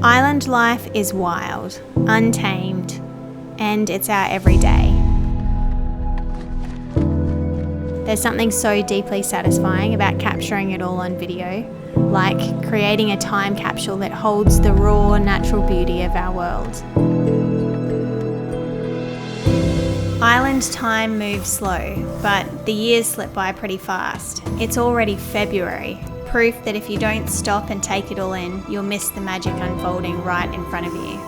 Island life is wild, untamed, and it's our everyday. There's something so deeply satisfying about capturing it all on video, like creating a time capsule that holds the raw, natural beauty of our world. Island time moves slow, but the years slip by pretty fast. It's already February, proof that if you don't stop and take it all in, you'll miss the magic unfolding right in front of you.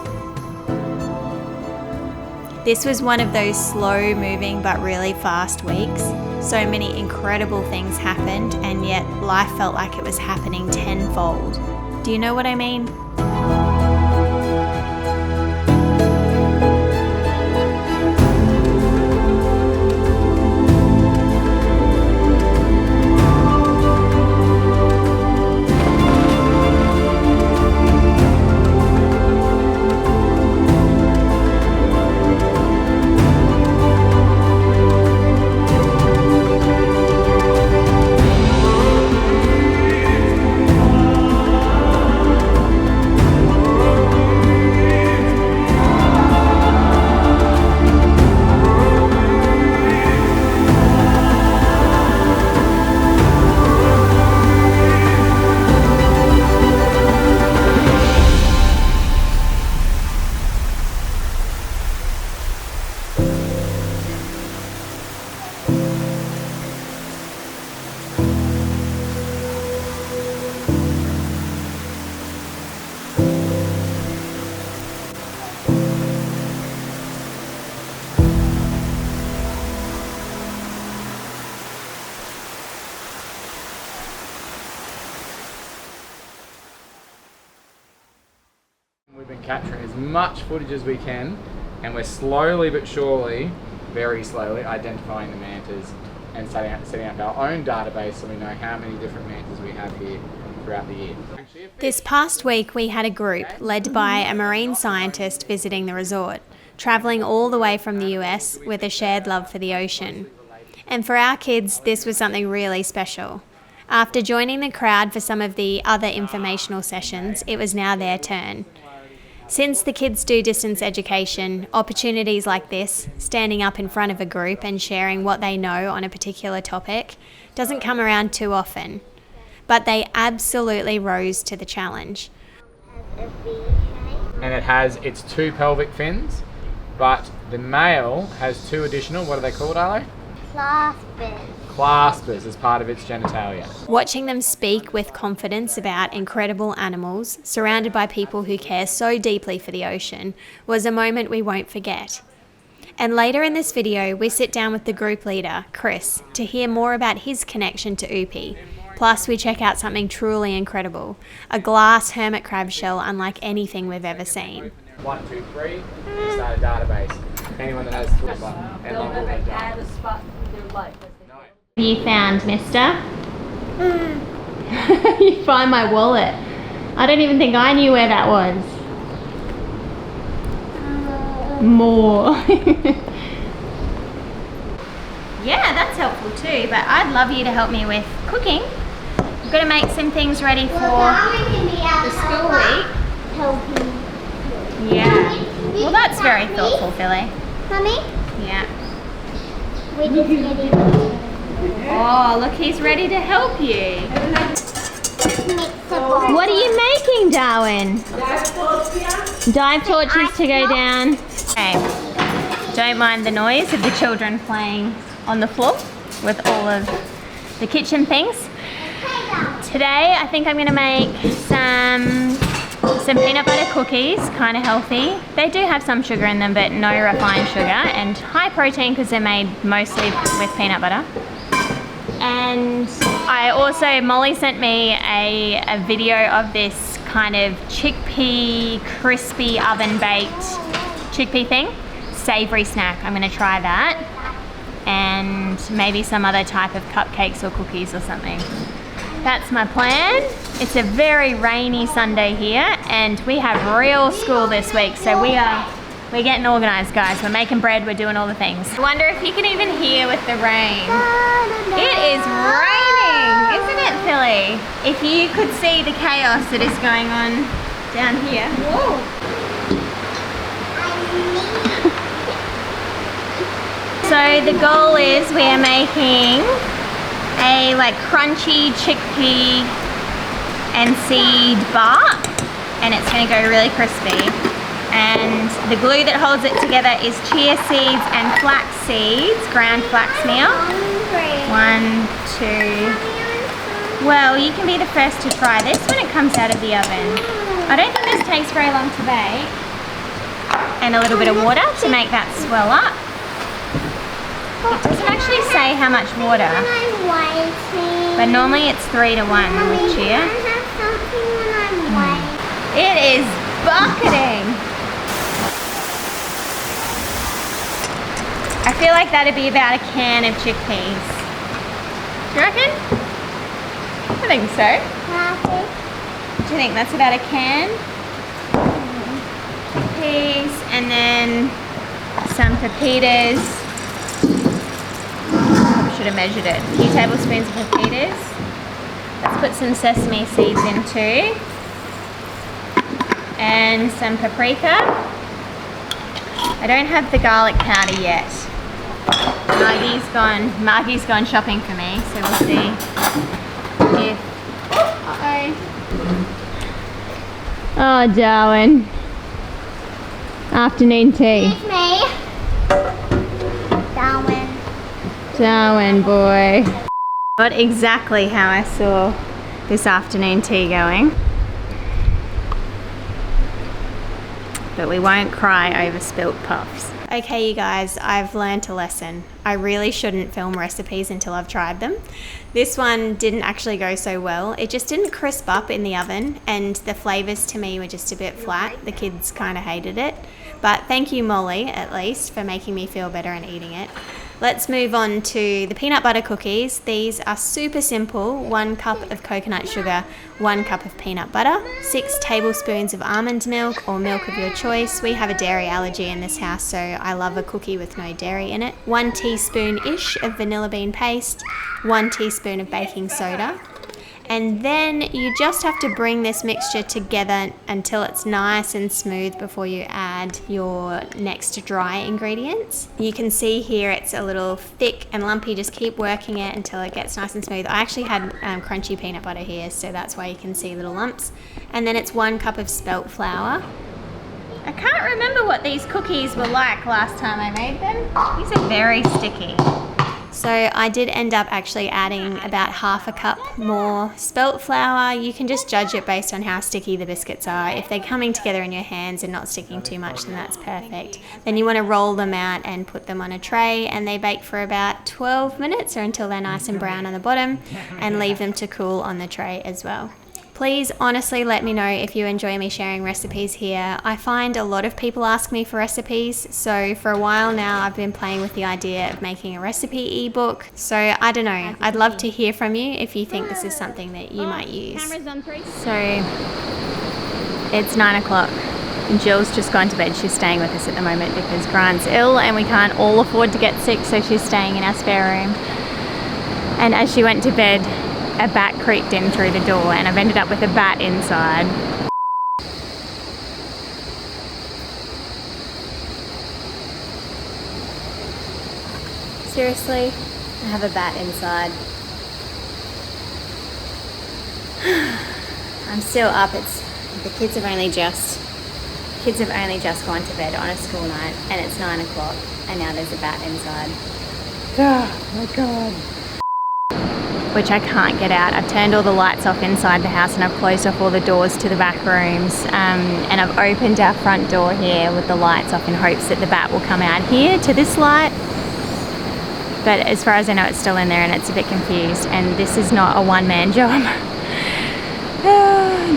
This was one of those slow-moving but really fast weeks. So many incredible things happened, and yet life felt like it was happening tenfold. Do you know what I mean? We've been capturing as much footage as we can, and we're slowly but surely, very slowly, identifying the mantas and setting up our own database so we know how many different mantas we have here throughout the year. This past week we had a group led by a marine scientist visiting the resort, travelling all the way from the US with a shared love for the ocean. And for our kids, this was something really special. After joining the crowd for some of the other informational sessions, it was now their turn. Since the kids do distance education, opportunities like this, standing up in front of a group and sharing what they know on a particular topic, doesn't come around too often. But they absolutely rose to the challenge. And it has its 2 pelvic fins, but the male has 2 additional, what are they called, Arlo? Claspers as part of its genitalia. Watching them speak with confidence about incredible animals, surrounded by people who care so deeply for the ocean, was a moment we won't forget. And later in this video, we sit down with the group leader, Chris, to hear more about his connection to Upi. Plus, we check out something truly incredible, a glass hermit crab shell unlike anything we've ever seen. 1, 2, 3, start a database. Anyone that has 2 and long will be done. You found, mister? You find my wallet. I don't even think I knew where that was. More. Yeah, that's helpful too, but I'd love you to help me with cooking. I've got to make some things ready for the school week. Yeah. Well, that's very thoughtful, Philly. Mommy? Yeah. We just need to Oh, look, he's ready to help you. mix the ball. What are you making, Darwin? Dive torches to go down. Okay, don't mind the noise of the children playing on the floor with all of the kitchen things. Today, I think I'm gonna make some peanut butter cookies, kind of healthy. They do have some sugar in them, but no refined sugar, and high protein because they're made mostly with peanut butter. And Molly sent me a video of this kind of chickpea, crispy oven-baked chickpea thing. Savory snack, I'm gonna try that. And maybe some other type of cupcakes or cookies or something. That's my plan. It's a very rainy Sunday here, and we have real school this week, so we're getting organised, guys. We're making bread, we're doing all the things. I wonder if you can even hear with the rain. It is raining, isn't it, Philly? If you could see the chaos that is going on down here. Whoa. So the goal is we're making a like crunchy chickpea and seed bar, and it's going to go really crispy. And the glue that holds it together is chia seeds and flax seeds, ground flax meal. 1, 2. Well, you can be the first to try this when it comes out of the oven. I don't think this takes very long to bake. And a little bit of water to make that swell up. It doesn't actually say how much water, but normally it's 3 to 1 with chia. It is bucketing. I feel like that'd be about a can of chickpeas. Do you reckon? I think so. Do you think that's about a can? Chickpeas, and then some pepitas. I should have measured it. 2 tablespoons of pepitas. Let's put some sesame seeds in too. And some paprika. I don't have the garlic powder yet. Margie's gone shopping for me, so we'll see if... Oh, Darwin. Afternoon tea. It's me. Darwin boy. Not exactly how I saw this afternoon tea going. But we won't cry over spilt puffs. Okay, you guys, I've learned a lesson. I really shouldn't film recipes until I've tried them. This one didn't actually go so well. It just didn't crisp up in the oven, and the flavors to me were just a bit flat. The kids kind of hated it. But thank you, Molly, at least, for making me feel better and eating it. Let's move on to the peanut butter cookies. These are super simple. 1 cup of coconut sugar, 1 cup of peanut butter, 6 tablespoons of almond milk or milk of your choice. We have a dairy allergy in this house, so I love a cookie with no dairy in it. 1 teaspoon-ish of vanilla bean paste, 1 teaspoon of baking soda. And then you just have to bring this mixture together until it's nice and smooth before you add your next dry ingredients. You can see here it's a little thick and lumpy. Just keep working it until it gets nice and smooth. I actually had crunchy peanut butter here, so that's why you can see little lumps. And then it's 1 cup of spelt flour. I can't remember what these cookies were like last time I made them. These are very sticky. So I did end up actually adding about half a cup more spelt flour. You can just judge it based on how sticky the biscuits are. If they're coming together in your hands and not sticking too much, then that's perfect. Then you want to roll them out and put them on a tray, and they bake for about 12 minutes or until they're nice and brown on the bottom, and leave them to cool on the tray as well. Please honestly let me know if you enjoy me sharing recipes here. I find a lot of people ask me for recipes, so for a while now I've been playing with the idea of making a recipe ebook. So I don't know, I'd love to hear from you if you think this is something that you might use. So it's 9 o'clock and Jill's just gone to bed. She's staying with us at the moment because Grant's ill and we can't all afford to get sick, so she's staying in our spare room. And as she went to bed, a bat creeped in through the door and I've ended up with a bat inside. Seriously, I have a bat inside. I'm still up. The kids have only just gone to bed on a school night, and it's 9 o'clock and now there's a bat inside. Oh my god. Which I can't get out. I've turned all the lights off inside the house and I've closed off all the doors to the back rooms, and I've opened our front door here with the lights off in hopes that the bat will come out here to this light. But as far as I know, it's still in there and it's a bit confused, and this is not a one-man job.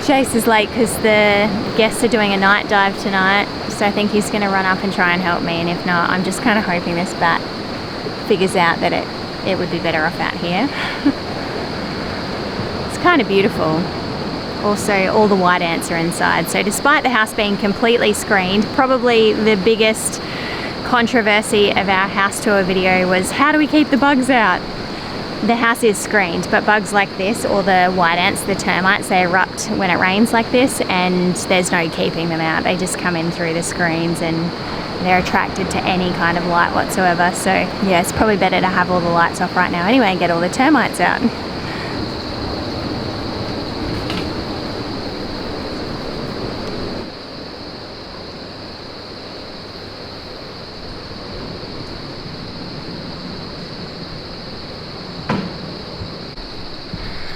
Jace is late because the guests are doing a night dive tonight, so I think he's going to run up and try and help me, and if not, I'm just kind of hoping this bat figures out that it would be better off out here. It's kind of beautiful. Also, all the white ants are inside, so despite the house being completely screened, probably the biggest controversy of our house tour video was, how do we keep the bugs out? the house is screened, but bugs like this, or the white ants, the termites, they erupt when it rains like this, and there's no keeping them out. They just come in through the screens and they're attracted to any kind of light whatsoever. So yeah, it's probably better to have all the lights off right now anyway and get all the termites out.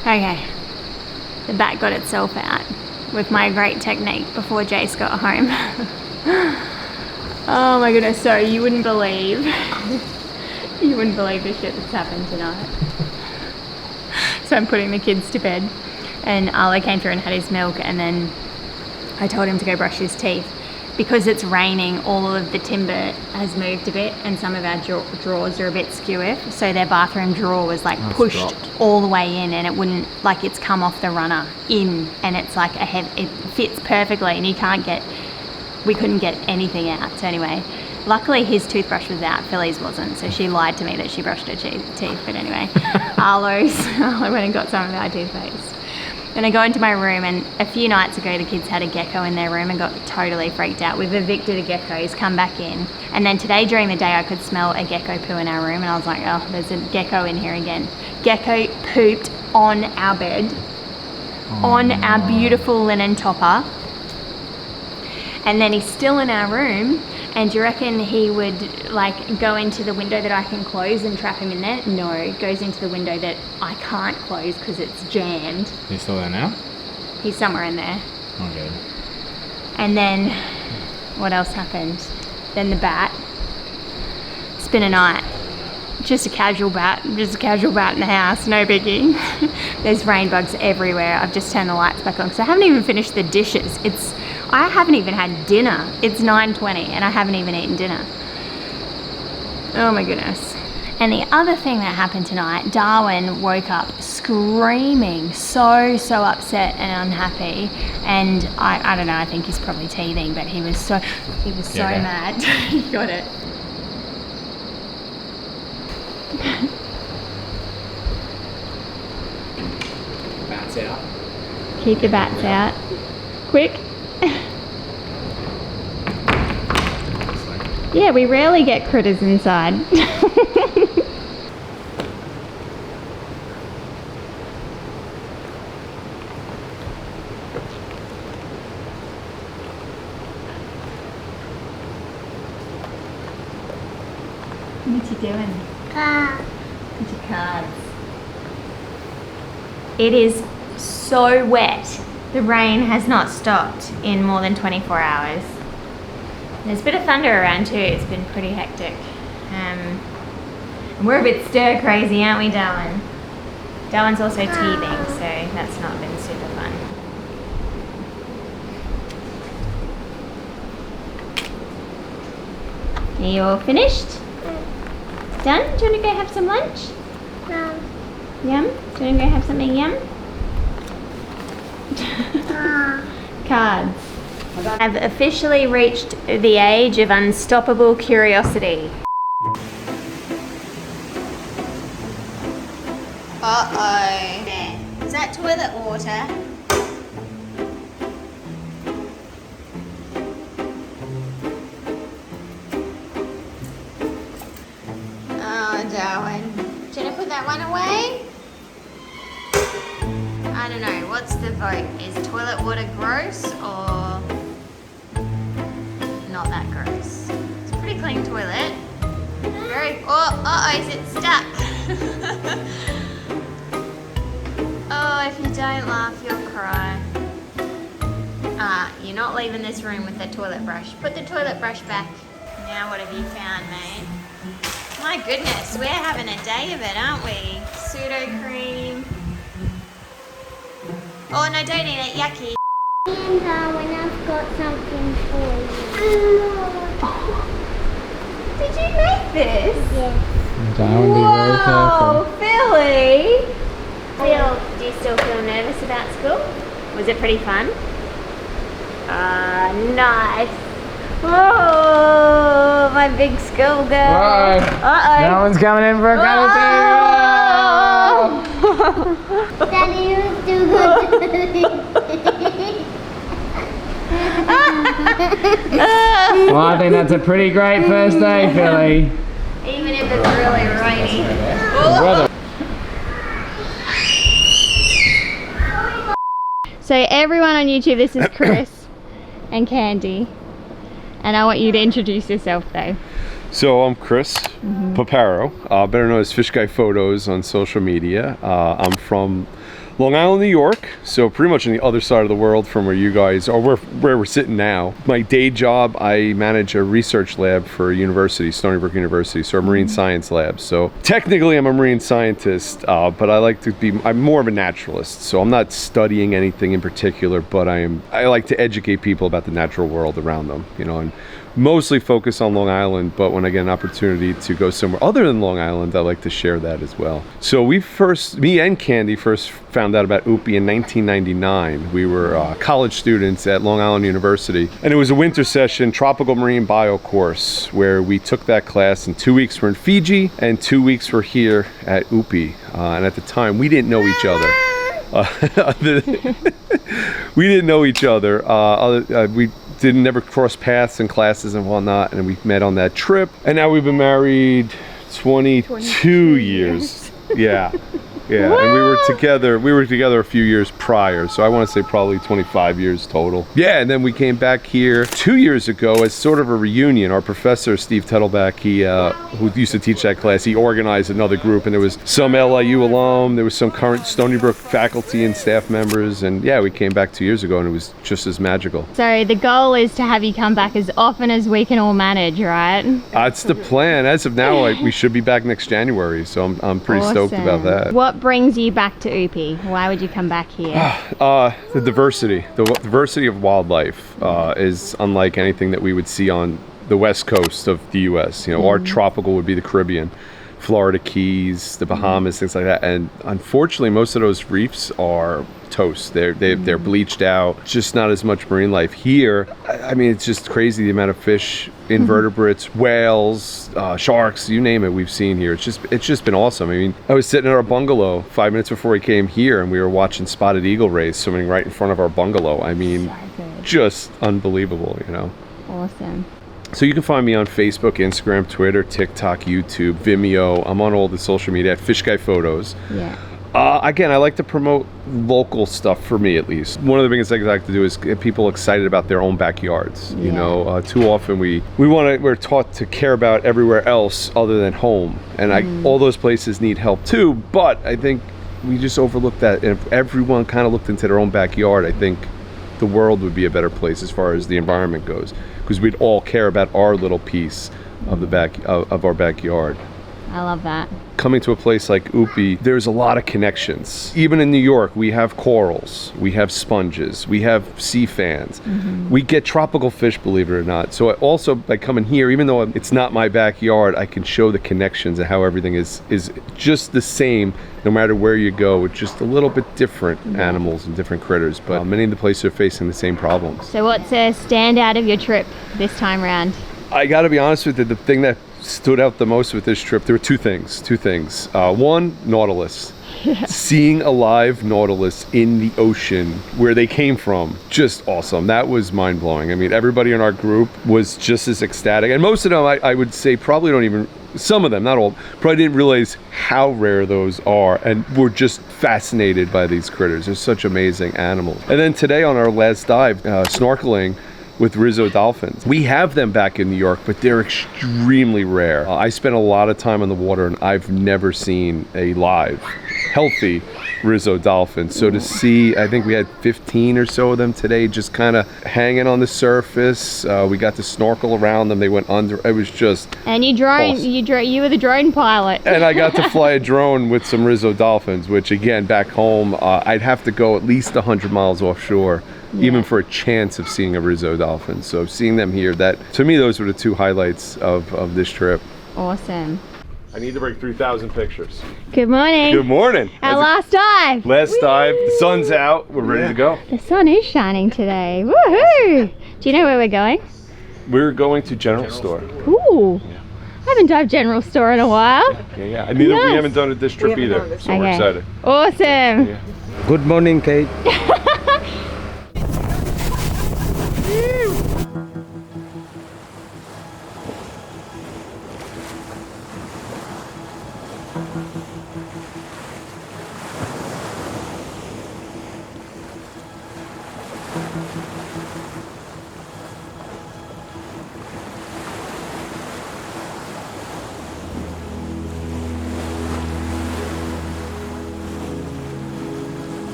Okay, the bat got itself out with my great technique before Jace got home. Oh my goodness, so you wouldn't believe the shit that's happened tonight. So I'm putting the kids to bed and Arlo came through and had his milk, and then I told him to go brush his teeth. Because it's raining, all of the timber has moved a bit and some of our drawers are a bit skew. So their bathroom drawer was like pushed all the way in, and it wouldn't, like, it's come off the runner in, and it's like it fits perfectly, and we couldn't get anything out. So anyway, luckily his toothbrush was out, Philly's wasn't, so she lied to me that she brushed her teeth. But anyway, Arlo went and got some of our toothpaste. Then I go into my room, and a few nights ago the kids had a gecko in their room and got totally freaked out. We've evicted a gecko, he's come back in. And then today during the day I could smell a gecko poo in our room, and I was like, oh, there's a gecko in here again. Gecko pooped on our bed, on our beautiful linen topper. And then he's still in our room, and do you reckon he would like go into the window that I can close and trap him in there? No, it goes into the window that I can't close because it's jammed. He's still there now? He's somewhere in there. Okay. And then, what else happened? Then the bat. It's been a night. Just a casual bat in the house, no biggie. There's rain bugs everywhere. I've just turned the lights back on because I haven't even finished the dishes. I haven't even had dinner. It's 9:20 and I haven't even eaten dinner. Oh my goodness. And the other thing that happened tonight, Darwin woke up screaming, so upset and unhappy. And I don't know, I think he's probably teething, but he was so mad. He got it. Bats out. Keep the bats out. Quick. Yeah, we rarely get critters inside. What you doing? Look at your cards. It is so wet. The rain has not stopped in more than 24 hours. There's a bit of thunder around too. It's been pretty hectic. And we're a bit stir crazy, aren't we, Darwin? Darwin's also teething, so that's not been super fun. Are you all finished? Done? Do you want to go have some lunch? No. Yum? Do you want to go have something yum? Cards. I've officially reached the age of unstoppable curiosity. Uh-oh. There. Is that toilet water? Oh, Darwin. Do you want to put that one away? I don't know. What's the vote? Is toilet water gross or not that gross? It's a pretty clean toilet. Very. Oh, is it stuck? Oh, if you don't laugh, you'll cry. You're not leaving this room with the toilet brush. Put the toilet brush back. Now, what have you found, mate? My goodness, we're having a day of it, aren't we? Pseudo cream. Oh no, don't eat it, yucky. And Darwin, I've got something for you. Did you make this? Yes. Darwin, be very careful. Whoa, Philly! Do you still feel nervous about school? Was it pretty fun? Nice. Whoa, my big school girl. Uh-oh. Uh-oh. No one's coming in for a cup of tea. Daddy, you're too good. Well, I think that's a pretty great first day, Philly. Even if it's really rainy. Brother. So everyone on YouTube, this is Chris and Candy. And I want you to introduce yourself though. So I'm Chris Paparo, better known as Fish Guy Photos on social media. I'm from Long Island, New York, so pretty much on the other side of the world from where you guys, or where we're sitting now. My day job, I manage a research lab for a university, Stony Brook University, so a marine science lab. So technically I'm a marine scientist, but I like to be, I'm more of a naturalist. So I'm not studying anything in particular, but I like to educate people about the natural world around them, you know, and mostly focus on Long Island, but when I get an opportunity to go somewhere other than Long Island, I like to share that as well. So me and Candy first found out about UPI in 1999. We were college students at Long Island University, and it was a winter session tropical marine bio course where we took that class, and 2 weeks were in Fiji and 2 weeks were here at UPI. And at the time, we didn't know each other. We didn't know each other. We didn't never cross paths in classes and whatnot, and we met on that trip, and now we've been married 22 years. Yeah. Yeah, and we were together a few years prior, so I want to say probably 25 years total. Yeah, and then we came back here 2 years ago as sort of a reunion. Our professor, Steve Tettleback, who used to teach that class, he organized another group, and there was some LIU alum, there was some current Stony Brook faculty and staff members, and yeah, we came back 2 years ago, and it was just as magical. So the goal is to have you come back as often as we can all manage, right? That's the plan. As of now, we should be back next January, so I'm pretty stoked about that. What brings you back to UPI? Why would you come back here? The diversity of wildlife is unlike anything that we would see on the west coast of the US. You know, our tropical would be the Caribbean, Florida Keys, the Bahamas, things like that. And unfortunately, most of those reefs are toast. They're bleached out. Just not as much marine life here. I mean, it's just crazy the amount of fish, invertebrates, whales, sharks, you name it, we've seen here. It's just been awesome. I mean, I was sitting in our bungalow 5 minutes before we came here, and we were watching spotted eagle rays swimming right in front of our bungalow. I mean, just unbelievable, you know. Awesome. So you can find me on Facebook, Instagram, Twitter, TikTok, YouTube, Vimeo. I'm on all the social media at Fish Guy Photos. Yeah. Again, I like to promote local stuff, for me at least. One of the biggest things I like to do is get people excited about their own backyards. You know, too often we're taught to care about everywhere else other than home, and all those places need help too. But I think we just overlook that. And if everyone kind of looked into their own backyard, I think the world would be a better place as far as the environment goes, because we'd all care about our little piece of of our backyard. I love that. Coming to a place like UPI, there's a lot of connections. Even in New York, we have corals, we have sponges, we have sea fans. We get tropical fish, believe it or not. So also, by coming here, even though it's not my backyard, I can show the connections and how everything is just the same no matter where you go. It's just a little bit different animals and different critters, but many of the places are facing the same problems. So what's a standout of your trip this time around? I gotta be honest with you, the thing that stood out the most with this trip, there were two things. One, nautilus. Seeing a live nautilus in the ocean where they came from, just awesome. That was mind-blowing. I mean, everybody in our group was just as ecstatic, and most of them, I would say, probably don't even, some of them, not all, probably didn't realize how rare those are, and were just fascinated by these critters. They're such amazing animals. And then today on our last dive, snorkeling with Risso dolphins. We have them back in New York, but they're extremely rare. I spent a lot of time on the water, and I've never seen a live, healthy Risso dolphin. So to see, I think we had 15 or so of them today, just kind of hanging on the surface. We got to snorkel around them. They went under. It was just And you were the drone pilot. And I got to fly a drone with some Risso dolphins, which again, back home, I'd have to go at least 100 miles offshore, even for a chance of seeing a Risso dolphin. So seeing them here, that, to me, those were the two highlights of this trip. Awesome. I need to break 3,000 pictures. Good morning. Good morning. Our last dive. Last dive. The sun's out. We're ready to go. The sun is shining today. Woohoo! Do you know where we're going? We're going to General Store. Ooh. haven't dived general store in a while. Yeah. And neither, we Nice. haven't done it this trip either, so we're excited. Awesome. Yeah. Good morning, Kate.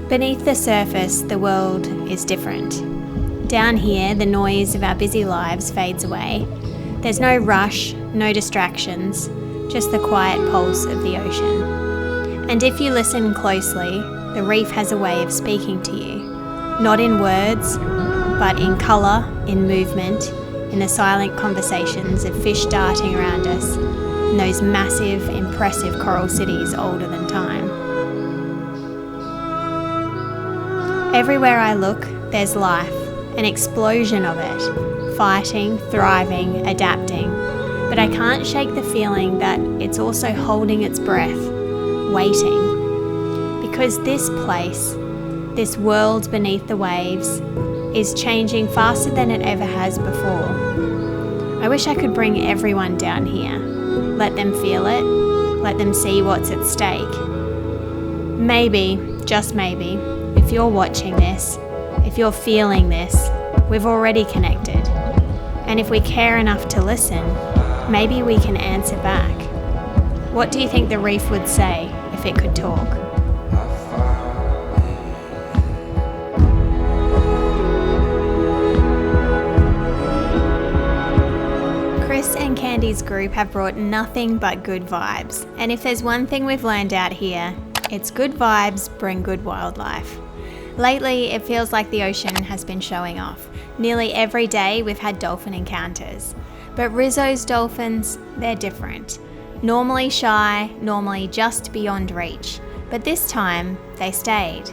Beneath the surface, the world is different. Down here, the noise of our busy lives fades away. There's no rush, no distractions, just the quiet pulse of the ocean. And if you listen closely, the reef has a way of speaking to you, not in words, but in colour, in movement, in the silent conversations of fish darting around us, and those massive, impressive coral cities older than time. Everywhere I look, there's life, an explosion of it, fighting, thriving, adapting. But I can't shake the feeling that it's also holding its breath, waiting. Because this place, this world beneath the waves, is changing faster than it ever has before. I wish I could bring everyone down here, let them feel it, let them see what's at stake. Maybe, just maybe, if you're watching this, if you're feeling this, we've already connected. And if we care enough to listen, maybe we can answer back. What do you think the reef would say if it could talk? Chris and Candy's group have brought nothing but good vibes. And if there's one thing we've learned out here, it's good vibes bring good wildlife. Lately, it feels like the ocean has been showing off. Nearly every day we've had dolphin encounters. But Risso's dolphins, they're different. Normally shy, normally just beyond reach. But this time, they stayed.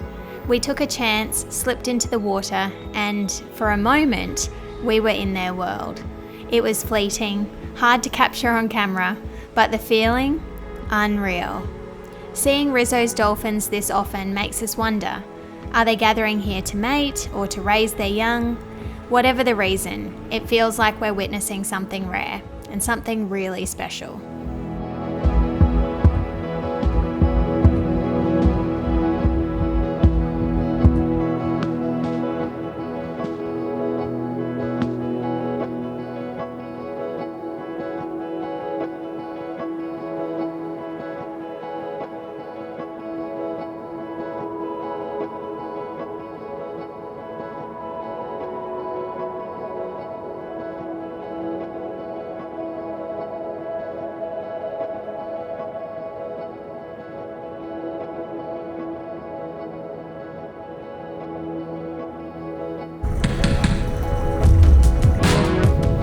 We took a chance, slipped into the water, and for a moment, we were in their world. It was fleeting, hard to capture on camera, but the feeling, unreal. Seeing Risso's dolphins this often makes us wonder, are they gathering here to mate or to raise their young? Whatever the reason, it feels like we're witnessing something rare and something really special.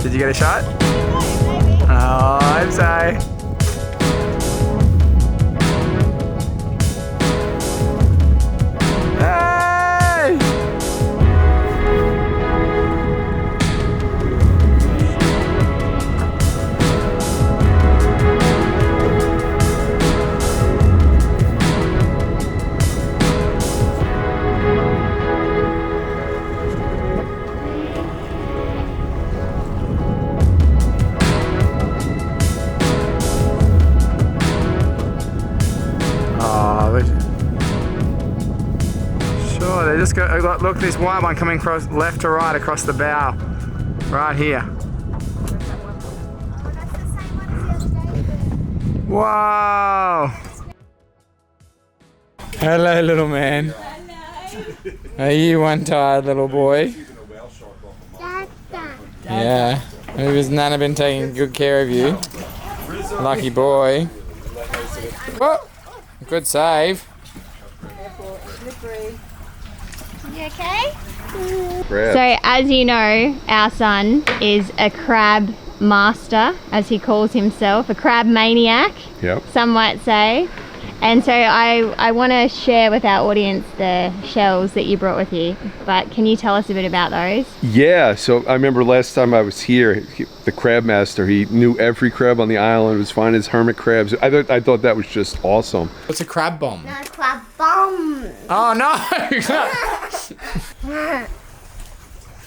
Did you get a shot? Oh, I'm sorry. Hey! Sure, they just got, look, this white one coming across left to right across the bow. Right here. Whoa! Hello, little man. Hello. Are you one tired little boy? Yeah. Has Nana been taking good care of you? Lucky boy. Whoa! Good save. You okay? So as you know, our son is a crab master, as he calls himself, a crab maniac, Yep. some might say. And so I want to share with our audience the shells that you brought with you, but can you tell us a bit about those? Yeah, so I remember last time I was here, the crab master, he knew every crab on the island, was finding his hermit crabs. I thought that was just awesome. What's a crab bomb? No, crab bomb. Oh no!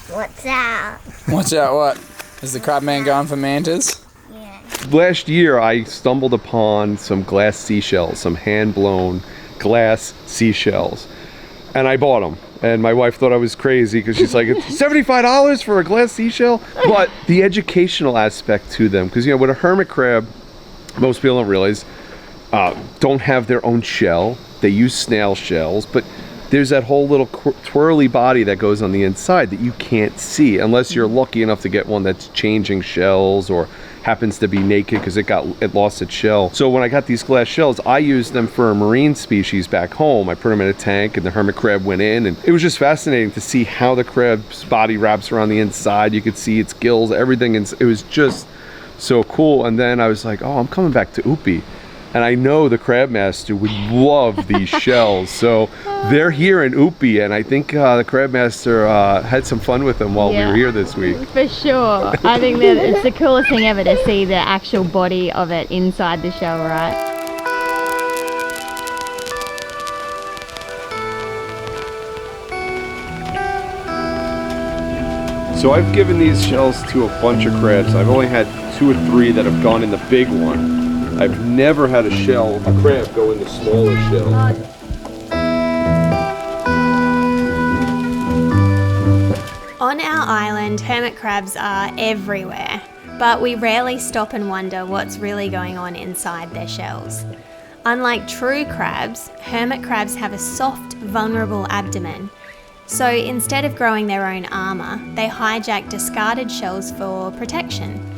What's that? Watch out, what? Is the crab man going for mantas? Yeah. Last year I stumbled upon some glass seashells, some hand-blown glass seashells, and I bought them. And my wife thought I was crazy because she's like, it's $75 for a glass seashell? But the educational aspect to them, because with a hermit crab, most people don't realize, don't have their own shell. They use snail shells, but there's that whole little twirly body that goes on the inside that you can't see unless you're lucky enough to get one that's changing shells or happens to be naked because it lost its shell. So when I got these glass shells, I used them for a marine species back home. I put them in a tank and the hermit crab went in, and it was just fascinating to see how the crab's body wraps around the inside. You could see its gills, everything, and it was just so cool. And then I was like, oh, I'm coming back to Upi. And I know the crab master would love these shells. So they're here in Upi, and I think the crab master had some fun with them while we were here this week. For sure. I think that it's the coolest thing ever to see the actual body of it inside the shell, right? So I've given these shells to a bunch of crabs. I've only had 2 or 3 that have gone in the big one. I've never had a crab go in the smaller shell. On our island, hermit crabs are everywhere, but we rarely stop and wonder what's really going on inside their shells. Unlike true crabs, hermit crabs have a soft, vulnerable abdomen. So instead of growing their own armour, they hijack discarded shells for protection.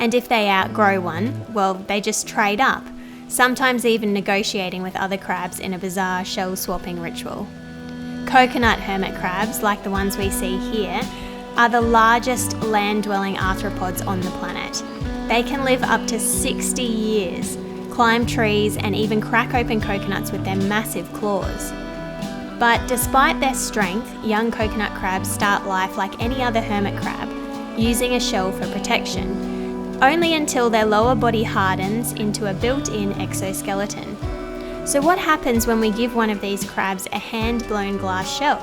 And if they outgrow one, well, they just trade up, sometimes even negotiating with other crabs in a bizarre shell-swapping ritual. Coconut hermit crabs, like the ones we see here, are the largest land-dwelling arthropods on the planet. They can live up to 60 years, climb trees, and even crack open coconuts with their massive claws. But despite their strength, young coconut crabs start life like any other hermit crab, using a shell for protection, only until their lower body hardens into a built-in exoskeleton. So what happens when we give one of these crabs a hand-blown glass shell?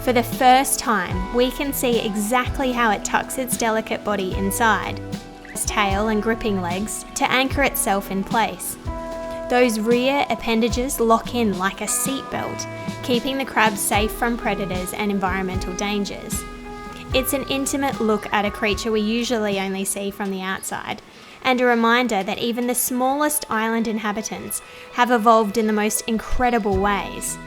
For the first time, we can see exactly how it tucks its delicate body inside, its tail and gripping legs, to anchor itself in place. Those rear appendages lock in like a seatbelt, keeping the crab safe from predators and environmental dangers. It's an intimate look at a creature we usually only see from the outside, and a reminder that even the smallest island inhabitants have evolved in the most incredible ways.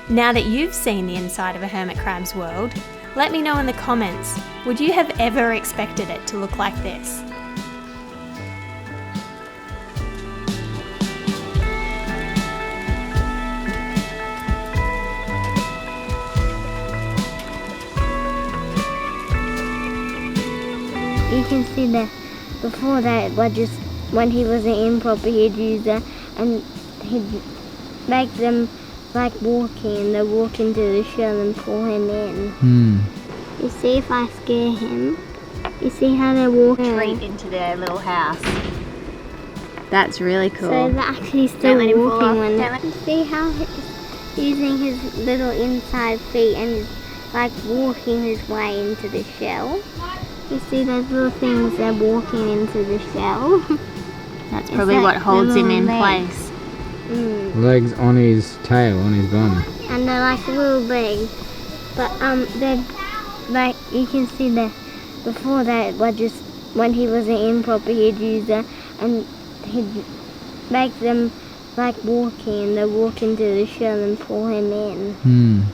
Now that you've seen the inside of a hermit crab's world, let me know in the comments, would you have ever expected it to look like this? You can see that before that, but just when he wasn't improper, he'd use that and he'd make them like walking, and they walk into the shell and pull him in. You see, if I scare him, you see how they walk Retreat into their little house. That's really cool. So they're actually still Don't let him fall walking off. when Don't let- you see how he's using his little inside feet and he's like walking his way into the shell. You see those little things, they're walking into the shell. That's It's probably like what holds him in little legs. place. Legs on his tail, on his bum. And they're like little big, but they're like, you can see that before that, but just when he wasn't improper, he'd use that and he'd make them like walking, and they walk into the shell and pull him in.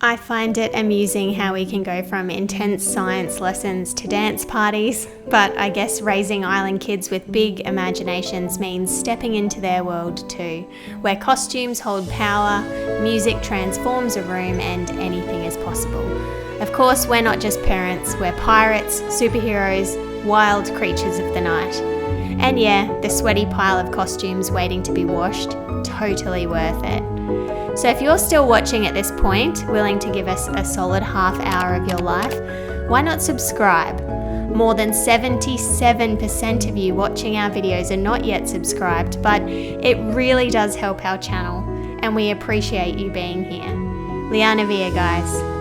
I find it amusing how we can go from intense science lessons to dance parties, but I guess raising island kids with big imaginations means stepping into their world too, where costumes hold power, music transforms a room, and anything is possible. Of course, we're not just parents, we're pirates, superheroes, wild creatures of the night. And yeah, the sweaty pile of costumes waiting to be washed, totally worth it. So if you're still watching at this point, willing to give us a solid half hour of your life, why not subscribe? More than 77% of you watching our videos are not yet subscribed, but it really does help our channel, and we appreciate you being here. Liana Via, guys.